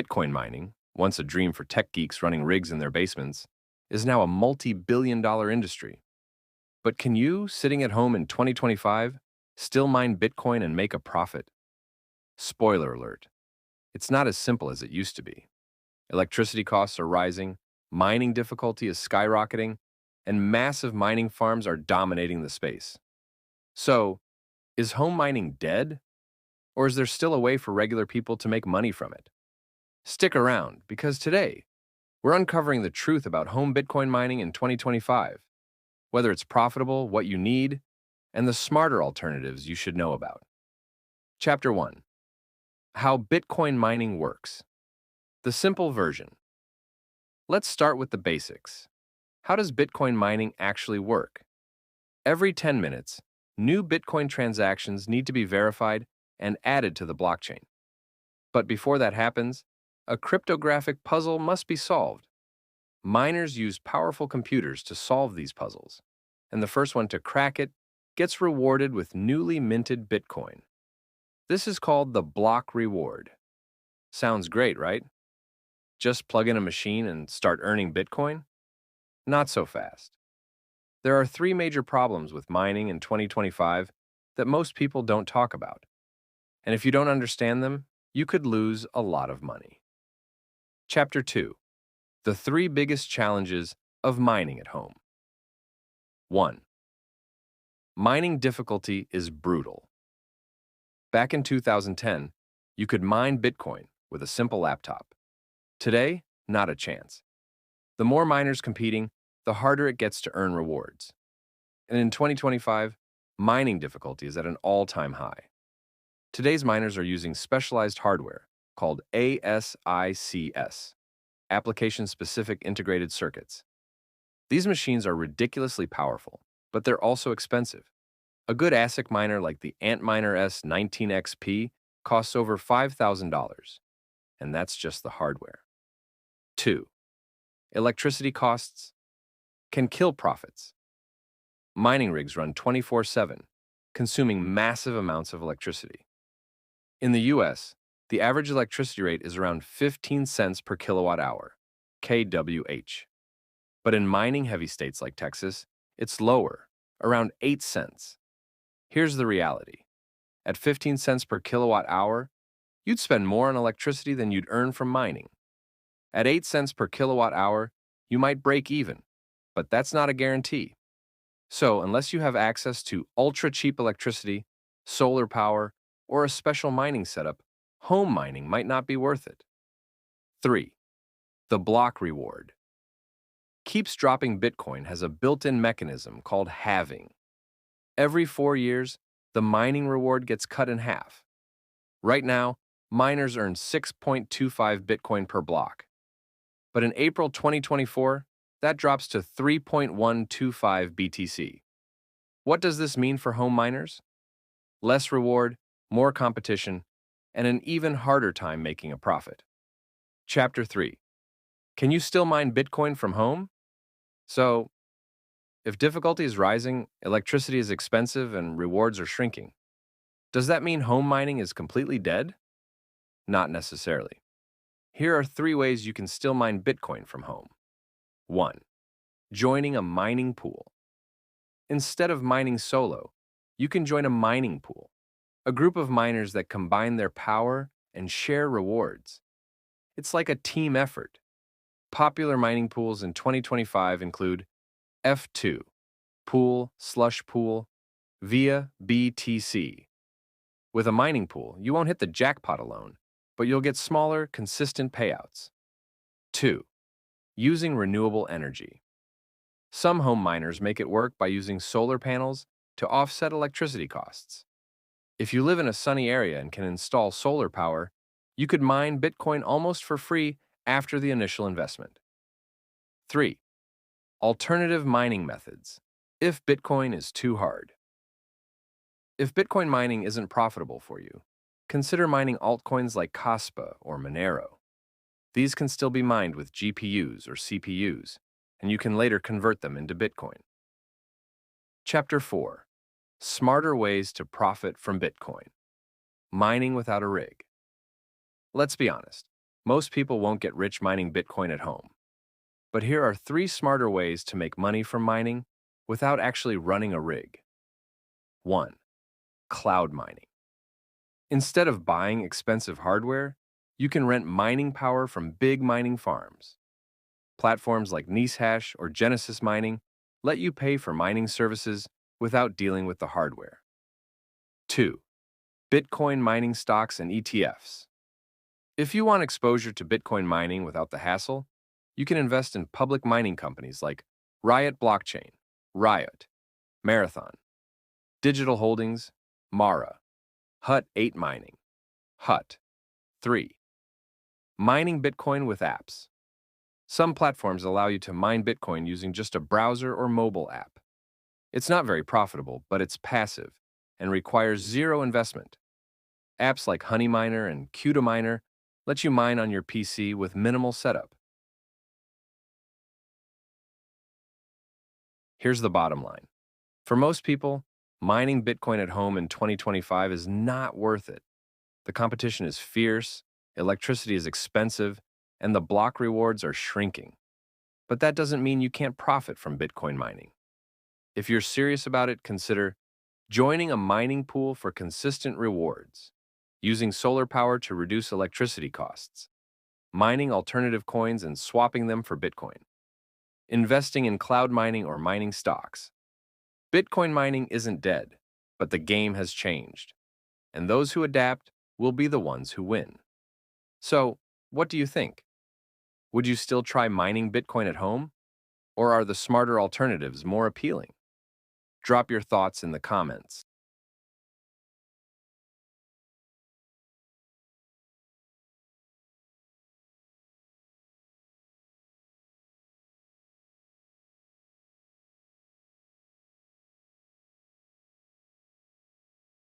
Bitcoin mining, once a dream for tech geeks running rigs in their basements, is now a multi-billion-dollar industry. But can you, sitting at home in 2025, still mine Bitcoin and make a profit? Spoiler alert, it's not as simple as it used to be. Electricity costs are rising, mining difficulty is skyrocketing, and massive mining farms are dominating the space. So, is home mining dead? Or is there still a way for regular people to make money from it? Stick around, because today, we're uncovering the truth about home Bitcoin mining in 2025, whether it's profitable, what you need, and the smarter alternatives you should know about. Chapter 1. How Bitcoin mining works. The simple version. Let's start with the basics. How does Bitcoin mining actually work? Every 10 minutes, new Bitcoin transactions need to be verified and added to the blockchain. But before that happens, a cryptographic puzzle must be solved. Miners use powerful computers to solve these puzzles, and the first one to crack it gets rewarded with newly minted Bitcoin. This is called the block reward. Sounds great, right? Just plug in a machine and start earning Bitcoin? Not so fast. There are three major problems with mining in 2025 that most people don't talk about. And if you don't understand them, you could lose a lot of money. Chapter 2. The three biggest challenges of mining at home. 1. Mining difficulty is brutal. Back in 2010, you could mine Bitcoin with a simple laptop. Today, not a chance. The more miners competing, the harder it gets to earn rewards. And in 2025, mining difficulty is at an all-time high. Today's miners are using specialized hardware called ASICs, application-specific integrated circuits. These machines are ridiculously powerful, but they're also expensive. A good ASIC miner like the Antminer S19XP costs over $5,000, and that's just the hardware. 2. Electricity costs can kill profits. Mining rigs run 24/7, consuming massive amounts of electricity. In the US, the average electricity rate is around 15 cents per kilowatt hour, kWh. But in mining-heavy states like Texas, it's lower, around 8 cents. Here's the reality. At 15 cents per kilowatt hour, you'd spend more on electricity than you'd earn from mining. At 8 cents per kilowatt hour, you might break even, but that's not a guarantee. So, unless you have access to ultra-cheap electricity, solar power, or a special mining setup, home mining might not be worth it. 3. The block reward. Keeps dropping Bitcoin has a built-in mechanism called halving. Every 4 years, the mining reward gets cut in half. Right now, miners earn 6.25 Bitcoin per block. But in April 2024, that drops to 3.125 BTC. What does this mean for home miners? Less reward, more competition, and an even harder time making a profit. Chapter 3. Can you still mine Bitcoin from home? So, if difficulty is rising, electricity is expensive, and rewards are shrinking, does that mean home mining is completely dead? Not necessarily. Here are 3 ways you can still mine Bitcoin from home. 1. Joining a mining pool. Instead of mining solo, you can join a mining pool, a group of miners that combine their power and share rewards. It's like a team effort. Popular mining pools in 2025 include F2, Pool, Slush Pool, via BTC. With a mining pool, you won't hit the jackpot alone, but you'll get smaller, consistent payouts. 2. Using renewable energy. Some home miners make it work by using solar panels to offset electricity costs. If you live in a sunny area and can install solar power, you could mine Bitcoin almost for free after the initial investment. 3. Alternative mining methods. If Bitcoin is too hard. If Bitcoin mining isn't profitable for you, consider mining altcoins like Kaspa or Monero. These can still be mined with GPUs or CPUs, and you can later convert them into Bitcoin. Chapter 4. Smarter ways to profit from Bitcoin. Mining without a rig. Let's be honest. Most people won't get rich mining Bitcoin at home. But here are 3 smarter ways to make money from mining without actually running a rig. 1. Cloud mining. Instead of buying expensive hardware, you can rent mining power from big mining farms. Platforms like NiceHash or Genesis Mining let you pay for mining services without dealing with the hardware. 2. Bitcoin mining stocks and ETFs. If you want exposure to Bitcoin mining without the hassle, you can invest in public mining companies like Riot Blockchain, Riot, Marathon, Digital Holdings, Mara, Hut 8 Mining, Hut. 3. Mining Bitcoin with apps. Some platforms allow you to mine Bitcoin using just a browser or mobile app. It's not very profitable, but it's passive and requires zero investment. Apps like Honeyminer and Qtuminer let you mine on your PC with minimal setup. Here's the bottom line. For most people, mining Bitcoin at home in 2025 is not worth it. The competition is fierce, electricity is expensive, and the block rewards are shrinking. But that doesn't mean you can't profit from Bitcoin mining. If you're serious about it, consider joining a mining pool for consistent rewards, using solar power to reduce electricity costs, mining alternative coins and swapping them for Bitcoin, investing in cloud mining or mining stocks. Bitcoin mining isn't dead, but the game has changed, and those who adapt will be the ones who win. So, what do you think? Would you still try mining Bitcoin at home? Or are the smarter alternatives more appealing? Drop your thoughts in the comments.